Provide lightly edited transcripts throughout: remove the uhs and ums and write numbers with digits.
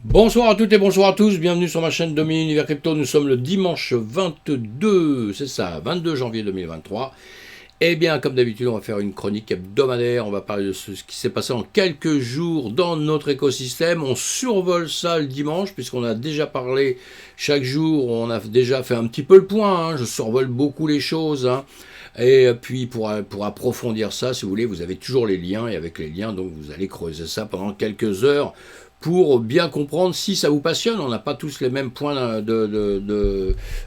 Bonsoir à toutes et bonsoir à tous, bienvenue sur ma chaîne Dominique Univers Crypto. Nous sommes le dimanche 22, c'est ça, 22 janvier 2023. Et bien, comme d'habitude, on va faire une chronique hebdomadaire. On va parler de ce qui s'est passé en quelques jours dans notre écosystème. On survole ça le dimanche, puisqu'on a déjà parlé chaque jour. On a déjà fait un petit peu le point. Je survole beaucoup les choses. Et puis, pour approfondir ça, si vous voulez, vous avez toujours les liens. Et avec les liens, donc, vous allez creuser ça pendant quelques heures pour bien comprendre si ça vous passionne. On n'a pas tous les mêmes points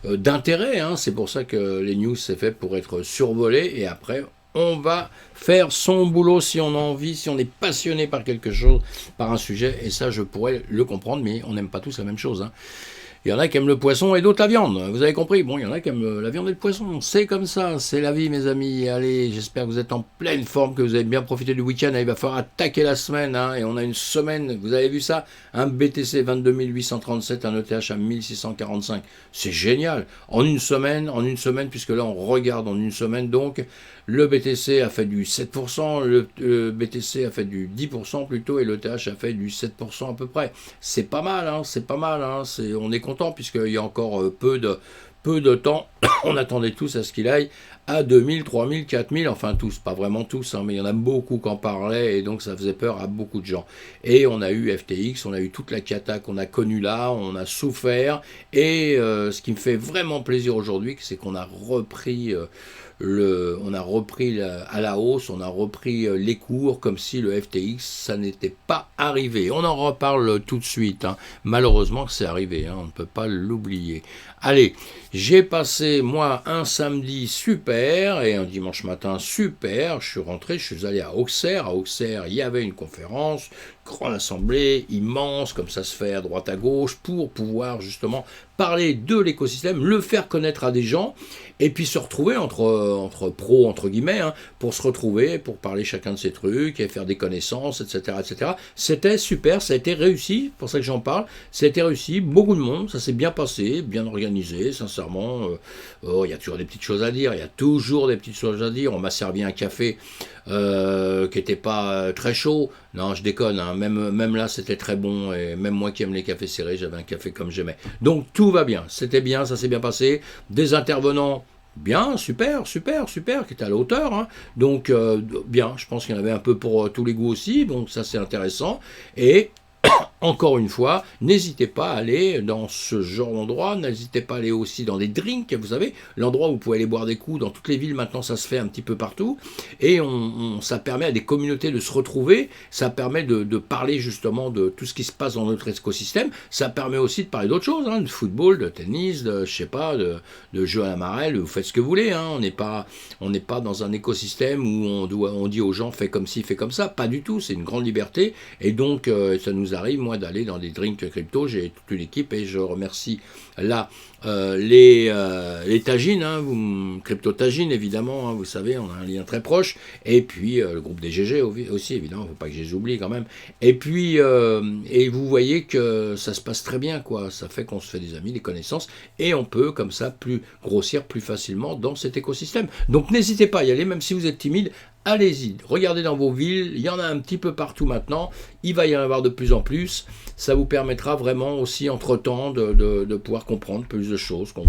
d'intérêt. C'est pour ça que les news, c'est fait pour être survolé. Et après, on va faire son boulot si on a envie, si on est passionné par quelque chose, par un sujet. Et ça, je pourrais le comprendre, mais on n'aime pas tous la même chose. Il y en a qui aiment le poisson et d'autres la viande. Vous avez compris? Bon, il y en a qui aiment la viande et le poisson. C'est comme ça, c'est la vie, mes amis. Allez, j'espère que vous êtes en pleine forme, que vous avez bien profité du week-end. Il va falloir attaquer la semaine. Et on a une semaine, vous avez vu ça? Un BTC 22 837, un ETH à 1645. C'est génial. En une semaine, puisque là, on regarde en une semaine, donc, le BTC a fait du 7%, le BTC a fait du 10% plutôt, et l'ETH a fait du 7% à peu près. C'est pas mal, c'est pas mal. On est content, puisqu'il y a encore peu de temps. On attendait tous à ce qu'il aille à 2000, 3000, 4000, enfin tous, pas vraiment tous, mais il y en a beaucoup qui en parlaient, et donc ça faisait peur à beaucoup de gens. Et on a eu FTX, on a eu toute la cata qu'on a connue là, on a souffert, et ce qui me fait vraiment plaisir aujourd'hui, c'est qu'on a repris... on a repris à la hausse, on a repris les cours comme si le FTX, ça n'était pas arrivé. On en reparle tout de suite. Malheureusement que c'est arrivé, on ne peut pas l'oublier. Allez, j'ai passé moi un samedi super et un dimanche matin super. Je suis rentré, je suis allé à Auxerre. À Auxerre, il y avait une conférence, grande assemblée, immense, comme ça se fait à droite à gauche, pour pouvoir justement parler de l'écosystème, le faire connaître à des gens, et puis se retrouver entre pros, entre guillemets, pour se retrouver, pour parler chacun de ces trucs, et faire des connaissances, etc., etc. C'était super, ça a été réussi, pour ça que j'en parle, ça a été réussi, beaucoup de monde, ça s'est bien passé, bien organisé, sincèrement. Il y a toujours des petites choses à dire, on m'a servi un café qui n'était pas très chaud. Non, je déconne, même là c'était très bon, et même moi qui aime les cafés serrés, j'avais un café comme j'aimais. Donc tout va bien, c'était bien, ça s'est bien passé. Des intervenants bien, super, qui étaient à la hauteur. Donc bien, je pense qu'il y en avait un peu pour tous les goûts aussi, donc ça c'est intéressant. Et encore une fois, n'hésitez pas à aller dans ce genre d'endroit, n'hésitez pas à aller aussi dans des drinks, vous savez, l'endroit où vous pouvez aller boire des coups, dans toutes les villes maintenant ça se fait un petit peu partout, et ça permet à des communautés de se retrouver, ça permet de parler justement de tout ce qui se passe dans notre écosystème, ça permet aussi de parler d'autres choses, de football, de tennis, de, je sais pas, de jeux à la marelle, vous faites ce que vous voulez, on n'est pas dans un écosystème où on dit aux gens fais comme ci, fais comme ça, pas du tout, c'est une grande liberté, et donc ça nous arrive, moi, d'aller dans des drinks crypto, j'ai toute une équipe et je remercie là les Tagines, Crypto Tagines évidemment, vous savez, on a un lien très proche, et puis le groupe des GG aussi évidemment, il ne faut pas que je les oublie quand même, et puis et vous voyez que ça se passe très bien, quoi, ça fait qu'on se fait des amis, des connaissances, et on peut comme ça plus grossir plus facilement dans cet écosystème. Donc n'hésitez pas à y aller, même si vous êtes timide, allez-y, regardez dans vos villes, il y en a un petit peu partout maintenant, il va y en avoir de plus en plus, ça vous permettra vraiment aussi entre-temps de pouvoir comprendre plus de choses, qu'on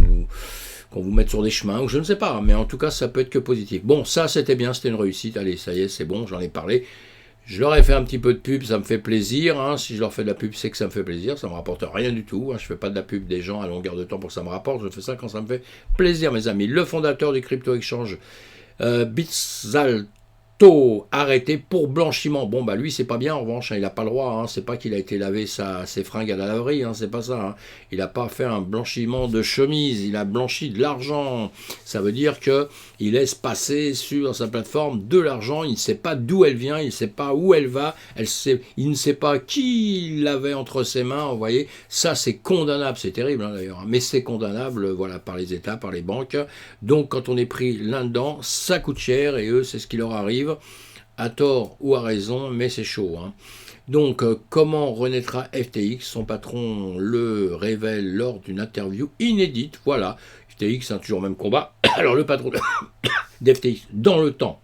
vous mette sur des chemins, ou je ne sais pas, mais en tout cas ça peut être que positif. Bon, ça c'était bien, c'était une réussite, allez, ça y est, c'est bon, j'en ai parlé. Je leur ai fait un petit peu de pub, ça me fait plaisir. Si je leur fais de la pub, c'est que ça me fait plaisir. Ça me rapporte rien du tout. Je fais pas de la pub des gens à longueur de temps pour que ça me rapporte. Je fais ça quand ça me fait plaisir, mes amis. Le fondateur du crypto exchange Bitzalto arrêté pour blanchiment. Bon, lui, c'est pas bien, en revanche, il n'a pas le droit. C'est pas qu'il a été laver ses fringues à la laverie, c'est pas ça. Il n'a pas fait un blanchiment de chemise, il a blanchi de l'argent. Ça veut dire que il laisse passer sur sa plateforme de l'argent, il ne sait pas d'où elle vient, il ne sait pas où elle va, il ne sait pas qui l'avait entre ses mains, vous voyez. Ça, c'est condamnable, c'est terrible d'ailleurs, mais c'est condamnable, voilà, par les États, par les banques. Donc, quand on est pris là-dedans, ça coûte cher, et eux, c'est ce qui leur arrive, à tort ou à raison, mais c'est chaud. Donc, comment renaîtra FTX? Son patron le révèle lors d'une interview inédite. Voilà, FTX, toujours le même combat. Alors, le patron d'FTX, dans le temps,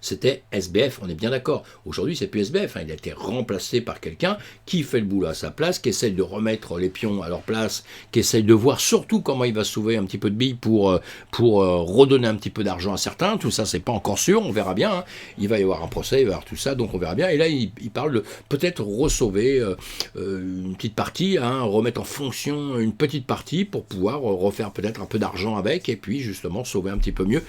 c'était SBF, on est bien d'accord. Aujourd'hui, c'est plus SBF, il a été remplacé par quelqu'un qui fait le boulot à sa place, qui essaye de remettre les pions à leur place, qui essaye de voir surtout comment il va sauver un petit peu de billes pour redonner un petit peu d'argent à certains. Tout ça, c'est pas encore sûr, on verra bien. Il va y avoir un procès, il va y avoir tout ça, donc on verra bien. Et là, il parle de peut-être ressauver une petite partie, remettre en fonction une petite partie pour pouvoir refaire peut-être un peu d'argent avec, et puis justement sauver un petit peu mieux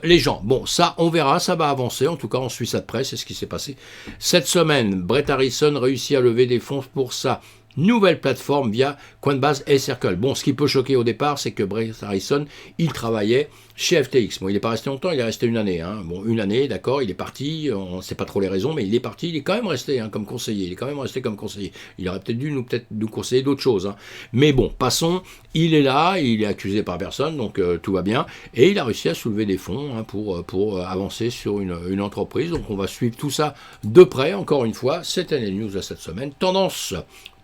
les gens. Bon, ça, on verra, ça va avancer. En tout cas, on suit ça de près, c'est ce qui s'est passé cette semaine. Brett Harrison réussit à lever des fonds pour ça. Nouvelle plateforme via Coinbase et Circle. Bon, ce qui peut choquer au départ, c'est que Brett Harrison, il travaillait chez FTX. Bon, il n'est pas resté longtemps, il est resté une année. Bon, une année, d'accord, il est parti, on ne sait pas trop les raisons, mais il est parti, il est quand même resté comme conseiller. Il est quand même resté comme conseiller. Il aurait peut-être dû nous conseiller d'autres choses. Mais bon, passons, il est là, il est accusé par personne, donc tout va bien. Et il a réussi à soulever des fonds pour avancer sur une entreprise. Donc on va suivre tout ça de près, encore une fois. C'était les news de cette semaine. Tendance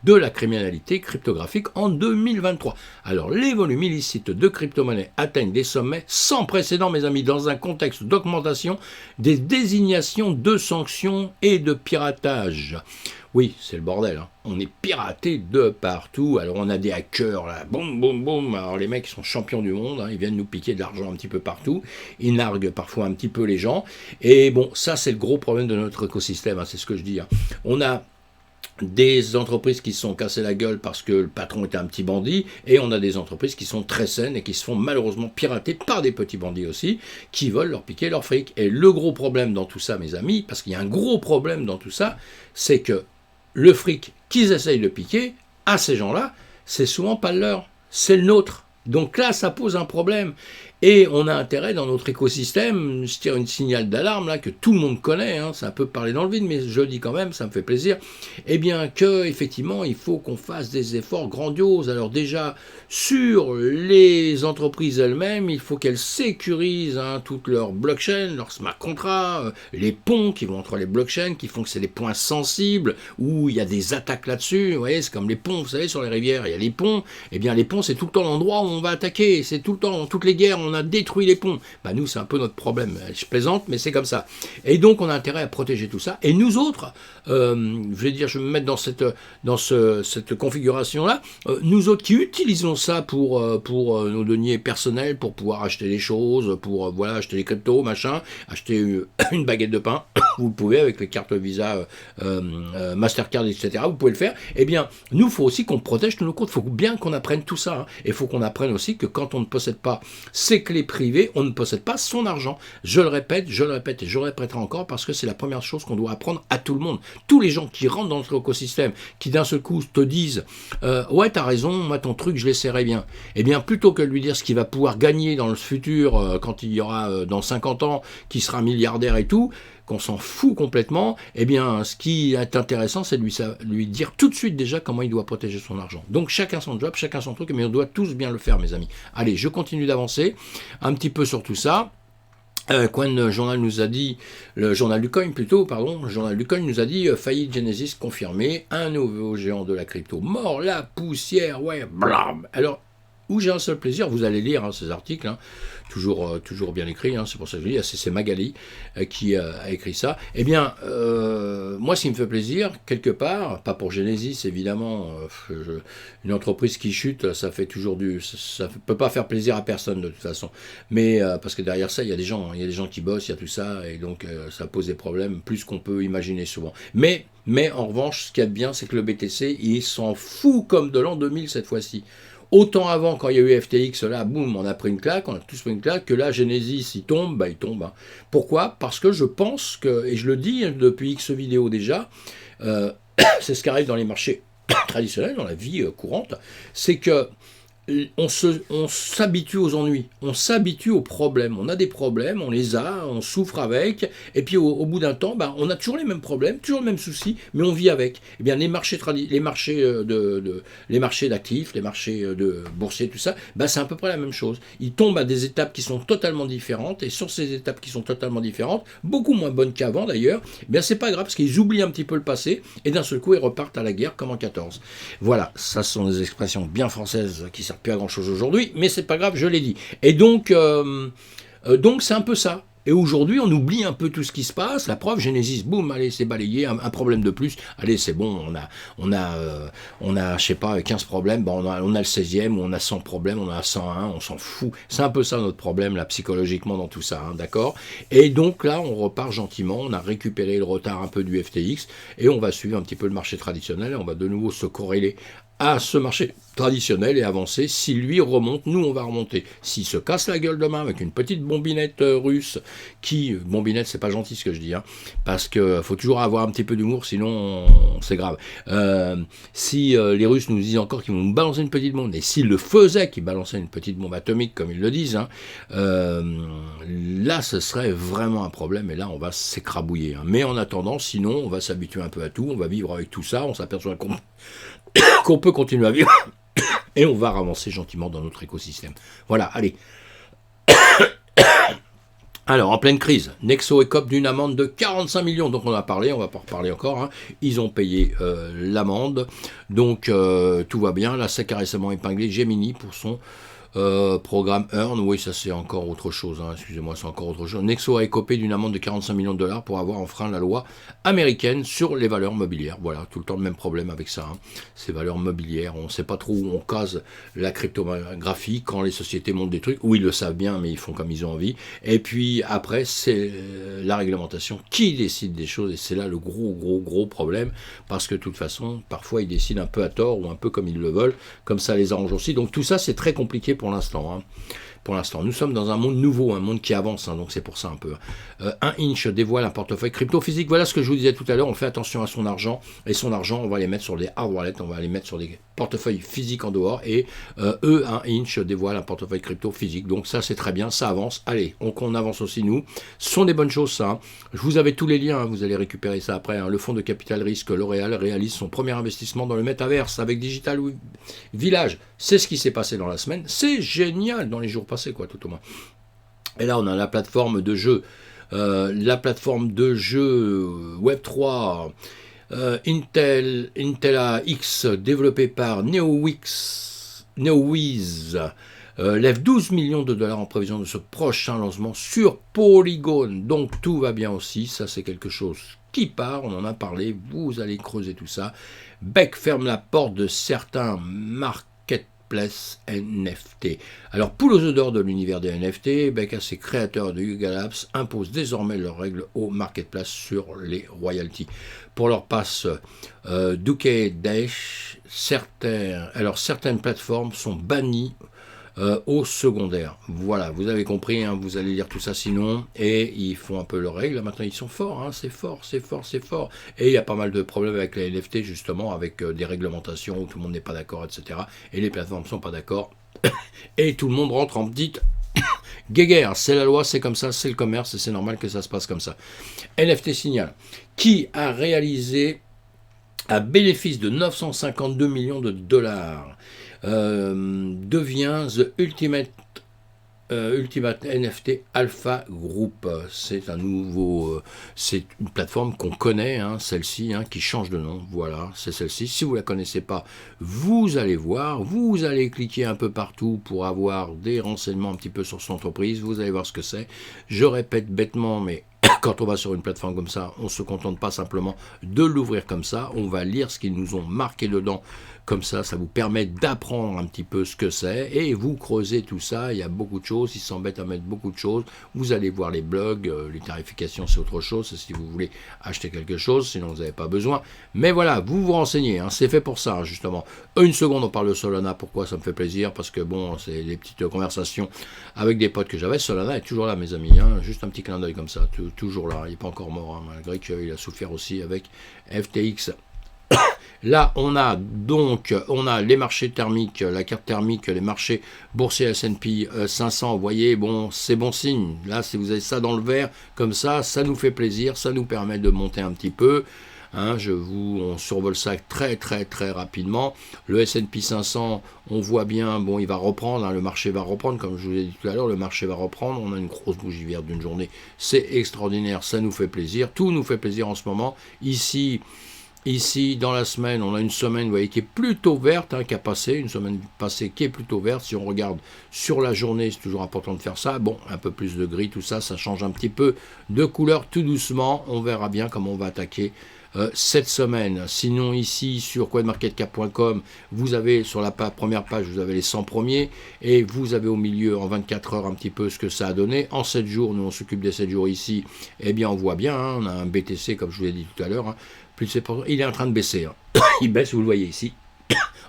de la criminalité cryptographique en 2023. Alors, les volumes illicites de crypto-monnaies atteignent des sommets sans précédent, mes amis, dans un contexte d'augmentation des désignations de sanctions et de piratage. Oui, c'est le bordel, on est piraté de partout. Alors on a des hackers là, boum boum boum. Alors les mecs sont champions du monde, ils viennent nous piquer de l'argent un petit peu partout. Ils narguent parfois un petit peu les gens. Et bon, ça c'est le gros problème de notre écosystème, c'est ce que je dis. On a des entreprises qui se sont cassées la gueule parce que le patron était un petit bandit, et on a des entreprises qui sont très saines et qui se font malheureusement pirater par des petits bandits aussi, qui veulent leur piquer leur fric. Et le gros problème dans tout ça, mes amis, parce qu'il y a un gros problème dans tout ça, c'est que le fric qu'ils essayent de piquer à ces gens-là, c'est souvent pas le leur, c'est le nôtre. Donc là, ça pose un problème. Et on a intérêt dans notre écosystème, je tire une signal d'alarme là que tout le monde connaît, c'est un peu parler dans le vide, mais je le dis quand même, ça me fait plaisir, eh bien que effectivement il faut qu'on fasse des efforts grandioses. Alors déjà sur les entreprises elles-mêmes, il faut qu'elles sécurisent toutes leurs blockchains, leurs smart contracts, les ponts qui vont entre les blockchains, qui font que c'est des points sensibles où il y a des attaques là-dessus. Vous voyez, c'est comme les ponts, vous savez, sur les rivières, il y a les ponts. Eh bien les ponts, c'est tout le temps l'endroit où on va attaquer, c'est tout le temps, dans toutes les guerres, on a détruit les ponts. Nous, c'est un peu notre problème. Je plaisante, mais c'est comme ça. Et donc, on a intérêt à protéger tout ça. Et nous autres, je vais me mettre dans cette configuration-là, nous autres qui utilisons ça pour nos deniers personnels, pour pouvoir acheter des choses, pour acheter des cryptos, acheter une baguette de pain, vous pouvez avec les cartes Visa, Mastercard, etc., vous pouvez le faire. Eh bien, nous, il faut aussi qu'on protège tous nos comptes. Il faut bien qu'on apprenne tout ça. Et il faut qu'on apprenne aussi que quand on ne possède pas ces clés privées, on ne possède pas son argent. Je le répète et je le répéterai encore parce que c'est la première chose qu'on doit apprendre à tout le monde. Tous les gens qui rentrent dans notre écosystème, qui d'un seul coup te disent ouais, t'as raison, moi ton truc, je l'essaierai bien. Eh bien, plutôt que de lui dire ce qu'il va pouvoir gagner dans le futur, quand il y aura dans 50 ans, qui sera milliardaire et tout, qu'on s'en fout complètement, eh bien, ce qui est intéressant, c'est de lui dire tout de suite déjà comment il doit protéger son argent. Donc, chacun son job, chacun son truc, mais on doit tous bien le faire, mes amis. Allez, je continue d'avancer un petit peu sur tout ça. Le journal du coin nous a dit faillite Genesis confirmée, un nouveau géant de la crypto mort, la poussière, ouais, blam. Alors, où j'ai un seul plaisir, vous allez lire ces articles, toujours bien écrits, c'est pour ça que je dis, c'est Magali qui a écrit ça. Eh bien, moi, ce qui me fait plaisir, quelque part, pas pour Genesis, évidemment, une entreprise qui chute, ça peut pas faire plaisir à personne de toute façon, mais parce que derrière ça, il y a des gens qui bossent, il y a tout ça, et donc ça pose des problèmes, plus qu'on peut imaginer souvent. Mais en revanche, ce qu'il y a de bien, c'est que le BTC, il s'en fout comme de l'an 2000 cette fois-ci. Autant avant, quand il y a eu FTX, là, boum, on a tous pris une claque, que là, Genesis, il tombe. Pourquoi ? Parce que je pense que, et je le dis depuis X vidéos déjà, c'est ce qui arrive dans les marchés traditionnels, dans la vie courante, c'est que on s'habitue aux ennuis, on s'habitue aux problèmes, on a des problèmes, on les a, on souffre avec, et puis au bout d'un temps, on a toujours les mêmes problèmes, toujours les mêmes soucis, mais on vit avec. Eh bien, les marchés d'actifs, les marchés de boursiers, tout ça, c'est à peu près la même chose. Ils tombent à des étapes qui sont totalement différentes, et sur ces étapes qui sont totalement différentes, beaucoup moins bonnes qu'avant d'ailleurs, c'est pas grave, parce qu'ils oublient un petit peu le passé, et d'un seul coup, ils repartent à la guerre comme en 14. Voilà, ça sont des expressions bien françaises qui plus à grand chose aujourd'hui, mais c'est pas grave, je l'ai dit. Et donc c'est un peu ça. Et aujourd'hui, on oublie un peu tout ce qui se passe. La preuve, Genesis, boum, allez, c'est balayé, un problème de plus. Allez, c'est bon, je sais pas, 15 problèmes, bon, on a le 16e, on a 100 problèmes, on a 101, on s'en fout. C'est un peu ça notre problème, là, psychologiquement, dans tout ça, hein, d'accord? Et donc là, on repart gentiment, on a récupéré le retard un peu du FTX, et on va suivre un petit peu le marché traditionnel, et on va de nouveau se corréler à ce marché traditionnel et avancer. Si lui remonte, nous on va remonter. S'il se casse la gueule demain avec une petite bombinette russe, bombinette c'est pas gentil ce que je dis, hein, parce que faut toujours avoir un petit peu d'humour, sinon c'est grave. Si les Russes nous disent encore qu'ils vont nous balancer une petite bombe, et s'ils le faisaient, qu'ils balançaient une petite bombe atomique comme ils le disent, hein, là ce serait vraiment un problème, et là on va s'écrabouiller. Hein. Mais en attendant, sinon on va s'habituer un peu à tout, on va vivre avec tout ça, on s'aperçoit qu'on peut continuer à vivre et on va avancer gentiment dans notre écosystème. Voilà, allez. Alors, en pleine crise, Nexo écope d'une amende de 45 millions, donc on en a parlé, on va pas reparler encore, hein. Ils ont payé l'amende, donc tout va bien. La SEC a récemment épinglé Gemini pour son programme Earn, oui, ça c'est encore autre chose, hein, excusez-moi, c'est encore autre chose. Nexo a écopé d'une amende de 45 millions de dollars pour avoir enfreint la loi américaine sur les valeurs mobilières. Voilà, tout le temps le même problème avec ça. Hein. Ces valeurs mobilières, on ne sait pas trop où on case la cryptographie quand les sociétés montent des trucs, où ils le savent bien, mais ils font comme ils ont envie. Et puis après, c'est la réglementation qui décide des choses, et c'est là le gros problème, parce que de toute façon, parfois ils décident un peu à tort ou un peu comme ils le veulent, comme ça les arrange aussi. Donc tout ça, c'est très compliqué pour l'instant. Hein. Pour l'instant, nous sommes dans un monde nouveau, un monde qui avance, hein, donc c'est pour ça un peu. 1inch dévoile un portefeuille crypto physique. Voilà ce que je vous disais tout à l'heure, on fait attention à son argent, et son argent, on va les mettre sur des hard wallets, on va les mettre sur des portefeuilles physiques en dehors, et 1inch dévoile un portefeuille crypto physique. Donc ça, c'est très bien, ça avance. Allez, on avance aussi, nous. Ce sont des bonnes choses, ça. Hein. Je vous avais tous les liens, hein, vous allez récupérer ça après. Hein. Le fonds de capital risque L'Oréal réalise son premier investissement dans le métaverse avec Digital Village. C'est ce qui s'est passé dans la semaine. C'est génial dans les jours passés, quoi, tout au moins. Et là, on a la plateforme de jeu. Web3 Intel AX développée par NeoWiz lève 12 millions de dollars en prévision de ce prochain lancement sur Polygon. Donc tout va bien aussi, ça c'est quelque chose qui part, on en a parlé, vous allez creuser tout ça. Beck ferme la porte de certains marketplaces NFT. Alors, poule aux odeurs de l'univers des NFT, Beck et ses créateurs de Yuga Labs imposent désormais leurs règles aux marketplaces sur les royalties. Pour leur passe Duke Dash, certaines plateformes sont bannies au secondaire. Voilà, vous avez compris, hein, vous allez lire tout ça sinon, et ils font un peu leurs règles. Maintenant, ils sont forts, hein, c'est fort. Et il y a pas mal de problèmes avec les NFT, justement, avec des réglementations où tout le monde n'est pas d'accord, etc. Et les plateformes ne sont pas d'accord. Et tout le monde rentre en petite guéguerre. C'est la loi, c'est comme ça, c'est le commerce, et c'est normal que ça se passe comme ça. NFT Signal, qui a réalisé un bénéfice de 952 millions de dollars, devient The Ultimate NFT Alpha Group. C'est c'est une plateforme qu'on connaît, hein, celle-ci, hein, qui change de nom. Voilà, c'est celle-ci. Si vous ne la connaissez pas, vous allez voir, vous allez cliquer un peu partout pour avoir des renseignements un petit peu sur son entreprise. Vous allez voir ce que c'est. Je répète bêtement, mais quand on va sur une plateforme comme ça, on ne se contente pas simplement de l'ouvrir comme ça, on va lire ce qu'ils nous ont marqué dedans. Comme ça vous permet d'apprendre un petit peu ce que c'est, et vous creusez tout ça, il y a beaucoup de choses, ils s'embêtent à mettre beaucoup de choses, vous allez voir les blogs, les tarifications c'est autre chose, c'est si vous voulez acheter quelque chose, sinon vous n'avez pas besoin, mais voilà, vous vous renseignez, hein, c'est fait pour ça, hein, justement. Une seconde, on parle de Solana, pourquoi ça me fait plaisir, parce que bon, c'est des petites conversations avec des potes que j'avais. Solana est toujours là, mes amis, hein, juste un petit clin d'œil comme ça, toujours là, il n'est pas encore mort, hein, malgré qu'il a souffert aussi avec FTX. Là, on a les marchés thermiques, la carte thermique, les marchés boursiers S&P 500. Vous voyez, bon, c'est bon signe. Là, si vous avez ça dans le vert, comme ça nous fait plaisir, ça nous permet de monter un petit peu. Hein, on survole ça très rapidement. Le S&P 500, on voit bien, bon, il va reprendre, hein, le marché va reprendre, comme je vous l'ai dit tout à l'heure, le marché va reprendre. On a une grosse bougie verte d'une journée, c'est extraordinaire, ça nous fait plaisir. Tout nous fait plaisir en ce moment. Ici, Ici, dans la semaine, on a une semaine, vous voyez, qui est plutôt verte, qui a passé, une semaine passée qui est plutôt verte. Si on regarde sur la journée, c'est toujours important de faire ça. Bon, un peu plus de gris, tout ça, ça change un petit peu de couleur tout doucement. On verra bien comment on va attaquer cette semaine. Sinon, ici, sur coinmarketcap.com, vous avez sur la première page, vous avez les 100 premiers, et vous avez au milieu, en 24 heures, un petit peu ce que ça a donné. En 7 jours, nous, on s'occupe des 7 jours ici, eh bien, on voit bien, on a un BTC, comme je vous l'ai dit tout à l'heure, plus de 7%. Il est en train de baisser. Il baisse, vous le voyez ici.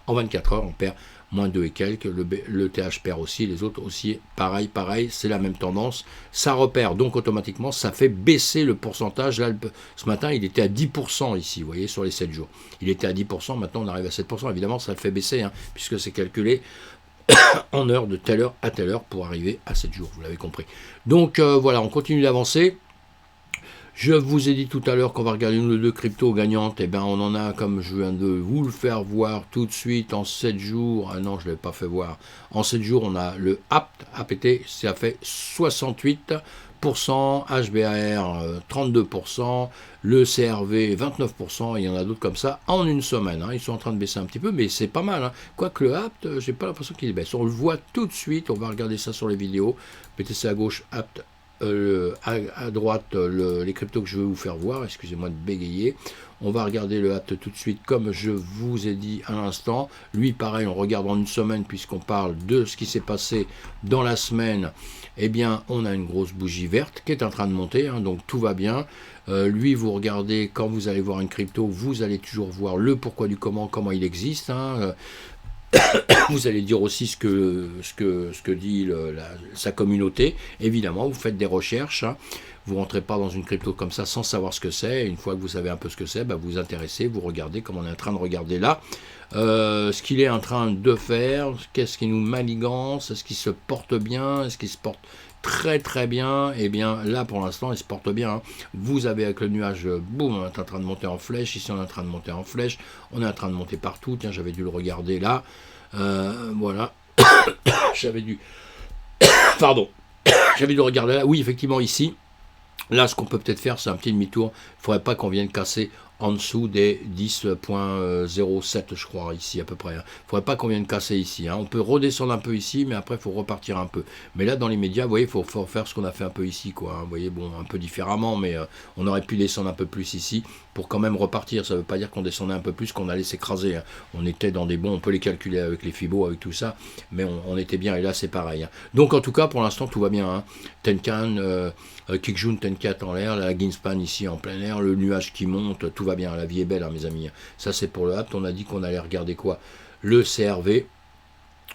En 24 heures, on perd moins 2 et quelques. Le TH perd aussi, les autres aussi. Pareil, c'est la même tendance. Ça repère, donc automatiquement, ça fait baisser le pourcentage. Là, ce matin, il était à 10% ici, vous voyez, sur les 7 jours. Il était à 10%, maintenant on arrive à 7%. Évidemment, ça le fait baisser, puisque c'est calculé en heure de telle heure à telle heure pour arriver à 7 jours, vous l'avez compris. Donc voilà, on continue d'avancer. Je vous ai dit tout à l'heure qu'on va regarder une ou deux cryptos gagnantes. Eh bien, on en a, comme je viens de vous le faire voir tout de suite, en 7 jours. Ah non, je ne l'ai pas fait voir. En 7 jours, on a le APT, ça fait 68%, HBAR 32%, le CRV 29%, et il y en a d'autres comme ça en une semaine. Ils sont en train de baisser un petit peu, mais c'est pas mal. Quoique le APT, j'ai pas l'impression qu'il baisse. On le voit tout de suite, on va regarder ça sur les vidéos. BTC à gauche, APT. À droite les cryptos que je vais vous faire voir, excusez-moi de bégayer. On va regarder le HAT tout de suite comme je vous ai dit à l'instant. Lui pareil, on regarde en une semaine puisqu'on parle de ce qui s'est passé dans la semaine. Eh bien on a une grosse bougie verte qui est en train de monter, donc tout va bien. Lui, vous regardez, quand vous allez voir une crypto, vous allez toujours voir le pourquoi du comment il existe. Vous allez dire aussi ce que dit sa communauté. Évidemment, vous faites des recherches. Vous ne rentrez pas dans une crypto comme ça sans savoir ce que c'est. Une fois que vous savez un peu ce que c'est, vous vous intéressez, vous regardez comme on est en train de regarder là. Ce qu'il est en train de faire, qu'est-ce qui nous manigance, est-ce qu'il se porte bien, est-ce qu'il se porte très très bien. Eh bien là pour l'instant il se porte bien. Vous avez avec le nuage, boum, on est en train de monter en flèche. Ici on est en train de monter en flèche. On est en train de monter partout. Tiens, j'avais dû le regarder là. Voilà. J'avais dû le regarder là. Oui, effectivement, ici. Là, ce qu'on peut peut-être faire, c'est un petit demi-tour. Il ne faudrait pas qu'on vienne casser en dessous des 10.07, je crois, ici à peu près. Il ne faudrait pas qu'on vienne casser ici. On peut redescendre un peu ici, mais après, il faut repartir un peu. Mais là, dans les médias, vous voyez, il faut faire ce qu'on a fait un peu ici, quoi. Vous voyez, bon, un peu différemment, mais on aurait pu descendre un peu plus ici pour quand même repartir. Ça ne veut pas dire qu'on descendait un peu plus, qu'on allait s'écraser. On était dans des bons, on peut les calculer avec les Fibo, avec tout ça, mais on était bien, et là, c'est pareil. Donc, en tout cas, pour l'instant, tout va bien. Tenkan, Kijun, Tenkat en l'air, la Ginspan ici en plein air, le nuage qui monte, tout va bien, la vie est belle, mes amis. Ça, c'est pour le HAPT. On a dit qu'on allait regarder quoi? Le CRV.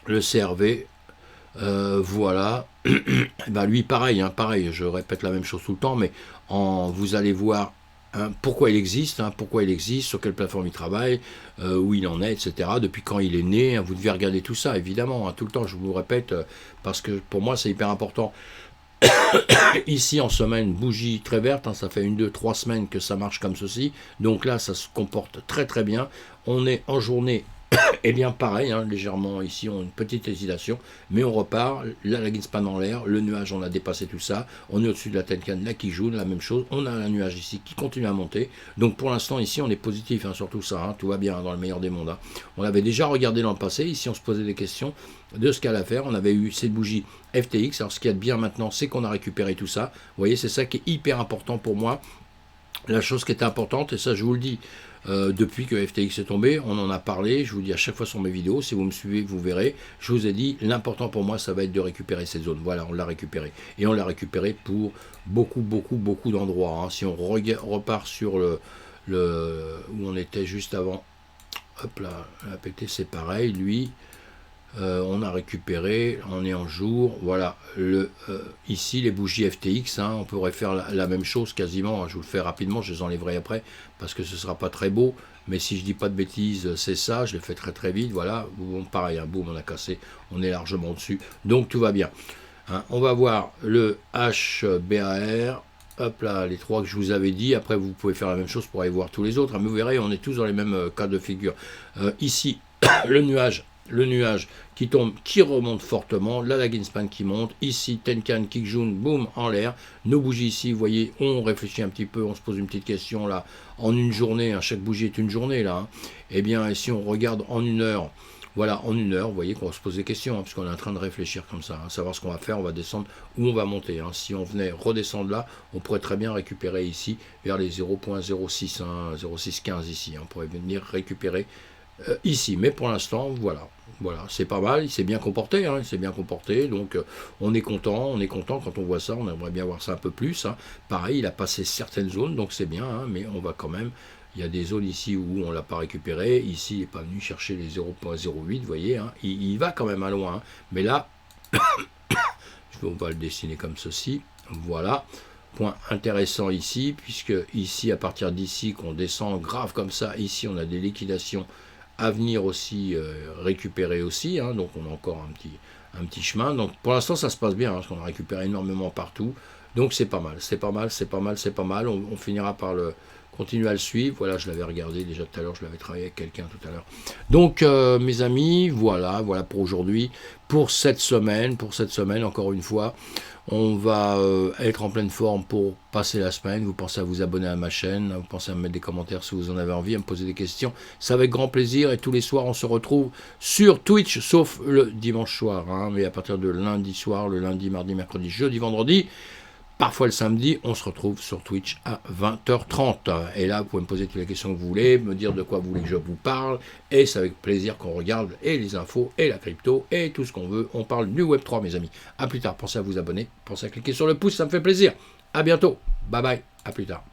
Le CRV, voilà. Lui, pareil, je répète la même chose tout le temps, mais vous allez voir pourquoi il existe, sur quelle plateforme il travaille, où il en est, etc. Depuis quand il est né, vous devez regarder tout ça, évidemment, tout le temps, je vous répète, parce que pour moi, c'est hyper important. Ici en semaine, bougie très verte, ça fait 1, 2, 3 semaines que ça marche comme ceci, donc là ça se comporte très très bien. On est en journée, et bien pareil, légèrement ici on a une petite hésitation, mais on repart. Là la Ginspan en l'air, le nuage on a dépassé tout ça, on est au-dessus de la Tenkan, la Kijun, la même chose, on a un nuage ici qui continue à monter, donc pour l'instant ici on est positif sur tout ça, tout va bien dans le meilleur des mondes. On avait déjà regardé dans le passé, ici on se posait des questions de ce qu'elle a à faire, on avait eu cette bougie FTX, alors ce qu'il y a de bien maintenant c'est qu'on a récupéré tout ça, vous voyez, c'est ça qui est hyper important pour moi. La chose qui est importante, et ça je vous le dis, depuis que FTX est tombé, on en a parlé, je vous dis à chaque fois sur mes vidéos, si vous me suivez, vous verrez, je vous ai dit, l'important pour moi, ça va être de récupérer cette zone. Voilà, on l'a récupéré. Et on l'a récupéré pour beaucoup d'endroits. Si on repart sur où on était juste avant, hop là, la PT c'est pareil, lui, on a récupéré, on est en jour, voilà, ici les bougies FTX, on pourrait faire la même chose quasiment, je vous le fais rapidement, je les enlèverai après, parce que ce sera pas très beau, mais si je dis pas de bêtises, c'est ça, je le fais très très vite, voilà, bon, pareil, boum, on a cassé, on est largement dessus, donc tout va bien. On va voir le HBAR, hop là, les trois que je vous avais dit, après vous pouvez faire la même chose pour aller voir tous les autres, mais vous verrez, on est tous dans les mêmes cas de figure. Ici, le nuage, le nuage qui tombe, qui remonte fortement, là la Greenspan qui monte, ici Tenkan, Kijun, boum, en l'air, nos bougies ici, vous voyez, on réfléchit un petit peu, on se pose une petite question là, en une journée, hein, chaque bougie est une journée là, hein. Eh bien, si on regarde en une heure, voilà, en une heure, vous voyez qu'on va se pose des questions, hein, parce qu'on est en train de réfléchir comme ça, hein, savoir ce qu'on va faire, on va descendre, où on va monter, hein. Si on venait redescendre là, on pourrait très bien récupérer ici, vers les 0.06, hein, 0.615 ici, hein, on pourrait venir récupérer ici, mais pour l'instant, voilà, c'est pas mal, il s'est bien comporté, hein, donc on est content quand on voit ça, on aimerait bien voir ça un peu plus, hein. Pareil, il a passé certaines zones, donc c'est bien, hein, mais on va quand même, il y a des zones ici où on ne l'a pas récupéré, ici il n'est pas venu chercher les 0.08, vous voyez, hein, il va quand même à loin, hein, mais là, on va le dessiner comme ceci, voilà. Point intéressant ici, puisque ici, à partir d'ici, qu'on descend grave comme ça, ici on a des liquidations à venir aussi récupérer aussi, hein, donc on a encore un petit chemin, donc pour l'instant ça se passe bien, hein, parce qu'on a récupéré énormément partout, donc c'est pas mal, on finira par continuer à le suivre, voilà, je l'avais regardé déjà tout à l'heure, je l'avais travaillé avec quelqu'un tout à l'heure, donc mes amis, voilà pour aujourd'hui, pour cette semaine, encore une fois, on va être en pleine forme pour passer la semaine. Vous pensez à vous abonner à ma chaîne, vous pensez à me mettre des commentaires si vous en avez envie, à me poser des questions. C'est avec grand plaisir et tous les soirs on se retrouve sur Twitch, sauf le dimanche soir, hein, mais à partir de lundi soir, le lundi, mardi, mercredi, jeudi, vendredi, parfois le samedi, on se retrouve sur Twitch à 20h30. Et là, vous pouvez me poser toutes les questions que vous voulez, me dire de quoi vous voulez que je vous parle. Et c'est avec plaisir qu'on regarde et les infos, et la crypto, et tout ce qu'on veut. On parle du Web3, mes amis. A plus tard, pensez à vous abonner, pensez à cliquer sur le pouce, ça me fait plaisir. À bientôt. Bye bye, à plus tard.